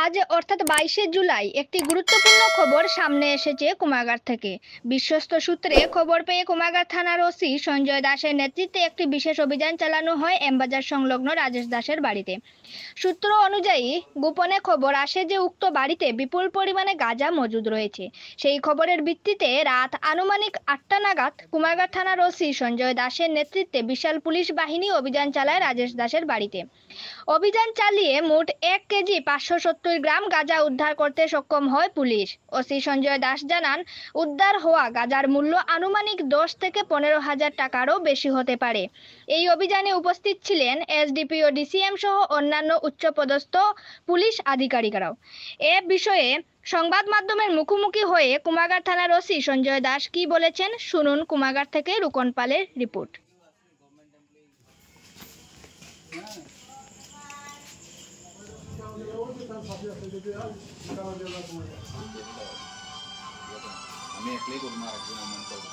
আজ অর্থাৎ 22শে জুলাই একটি গুরুত্বপূর্ণ খবর সামনে এসেছে কুমারঘাট থেকে। বিশ্বস্ত সূত্রে খবর পেয়ে কুমারঘাট থানার ওসি সঞ্জয় দাসের নেতৃত্বে একটি বিশেষ অভিযান চালানো হয় এমবাজার সংলগ্ন রাজেশ দাসের বাড়িতে। সূত্র অনুযায়ী গোপনে খবর আসে যে উক্ত বাড়িতে বিপুল পরিমাণে গাঁজা মজুদ রয়েছে। সেই খবরের ভিত্তিতে রাত আনুমানিক 8টা নাগাদ কুমারঘাট থানার ওসি সঞ্জয় দাসের নেতৃত্বে বিশাল পুলিশ বাহিনী অভিযান চালায় রাজেশ দাসের বাড়িতে। অভিযান চালিয়ে মোট 1 কেজি 570 গ্রাম গাঁজা উদ্ধার করতে সক্ষম হয় পুলিশ। ওসি সঞ্জয় দাস জানান, উদ্ধার হওয়া গাঁজার মূল্য আনুমানিক 10 থেকে 15,000 টাকারও বেশি হতে পারে। এই অভিযানে উপস্থিত ছিলেন এসডিপিও, ডিসিএম সহ অন্যান্য উচ্চপদস্থ পুলিশ আধিকারিকরাও। এ বিষয়ে সংবাদ মাধ্যমের মুখোমুখি হয়ে কুমারঘাট থানার ওসি সঞ্জয় দাস কি বলেছেন শুনুন। কুমারঘাট থেকে রুকন পালের রিপোর্ট। আমি একলাই করবো আর একজন অন্য করবো।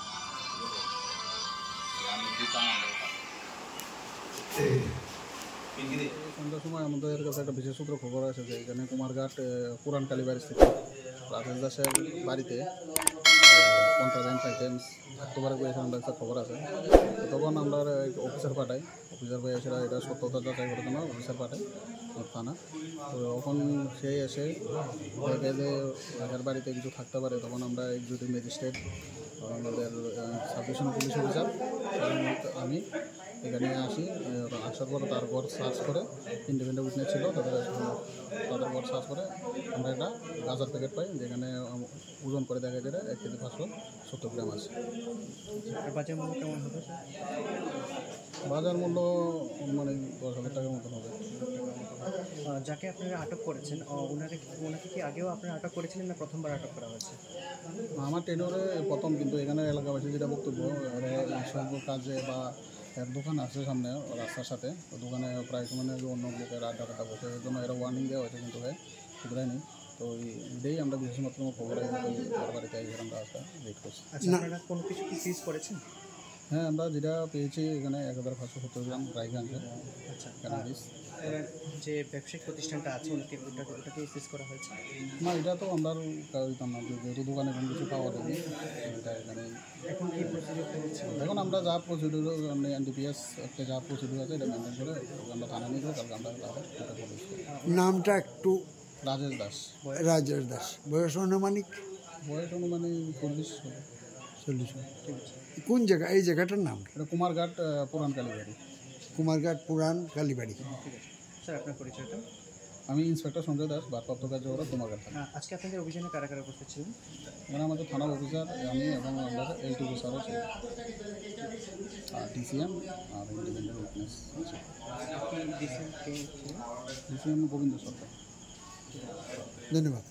সন্ধ্যার সময় আমাদের কাছে একটা বিশেষ সূত্র খবর আছে যে এখানে কুমারঘাট পুরান কালীবাড়ি স্থিত রাজেশ দাসের বাড়িতে কন্ট্রাব্যান্ড আইটেমস থাকতে পারে বলে এখানে একটা খবর আছে। তখন আমরা অফিসার পাঠাই, অফিসার ভাই এসে এটা সত্যতা যাচাই করে জন্য অফিসার পাঠাই থানা। তো তখন সে এসে দেখে যে রাজার বাড়িতে কিছু থাকতে পারে, তখন আমরা এক্সিকিউটিভ ম্যাজিস্ট্রেট আমাদের সাবডিভিশন পুলিশ অফিসার আমি এখানে আসি। আসার পর তার ঘর সার্চ করে ইন্ডিপেন্ডেন্ট উইটনেস ছিল, তাদের ঘর সার্চ করে আমরা একটা গাঁজার প্যাকেট পাই, যেখানে ওজন করে দেখা যায় 1 কেজি 570 গ্রাম আছে। বাজার মূল্য কেমন হবে? বাজার মূল্য মানে 10,000 টাকার মতন হবে। যাকে আপনারা আটক করেছেন ওনাকে কি আগেও আপনারা আটক করেছিলেন না প্রথমবার আটক করা হয়েছে? আমার টেনরে প্রথম, কিন্তু এখানে এলাকাবাসী যেটা বক্তব্য সব কাজে বা এর দোকান আছে সামনে রাস্তার সাথে, দোকানে প্রায় মানে অন্য লোকের আড্ডা বসে, এর জন্য এরা ওয়ার্নিং দেওয়া হয়েছে, কিন্তু শুধরায়নি। তো এটাই আমরা বিশেষ মাত্র খবর বাড়িতে আমরা আসা ওয়েট করছি। আপনারা কোনো কিছু কি সিজ করেছেন? হ্যাঁ, আমরা যেটা পেয়েছি এখানে 1570 গ্রাম ড্রাই গাঁজা। আচ্ছা, যে ব্যবসায়িক প্রতিষ্ঠানটা আছে ওটাকে সিজ করা হয়েছে? না, এটা তো আমরা দিতাম না, যেহেতু দোকানে কোনো কিছু পাওয়া যায়নি। এটা এখানে এখন কি প্রসিডিউর হচ্ছে? এখন আমরা যা প্রসিডিউর মানে এনডিপিএস একটা যা প্রসিডিউর আছে এটা মেনটেন করে আমরা থানা নিয়ে যাবো। কালকে আমরা নামটা একটু রাজেশ দাস। রাজেশ দাস, বয়স অনুমানিক? বয়স অনুমানিক 40। কোন জায়গা, এই জায়গাটার নাম? এটা কুমারঘাট পুরান কালীবাড়ি। কুমারঘাট পুরান কালীবাড়ি। স্যার, আপনার পরিচয়টা? আমি ইন্সপেক্টর সঞ্জয় দাস, ভারপ্রাপ্ত কার্যকর কুমারঘাট থানা। আজকে আপনাদের অভিযানে কারা কারা উপস্থিত ছিলেন? এখানে আমাদের থানার অফিসার, আমি এবং আমাদের এলটিপি স্যারও ছিল, আর ডিসিএম আর ইন্ডিপেন্ডেন্ট উইটনেস আছে। ডিসিএম গোবিন্দ সরকার। ধন্যবাদ।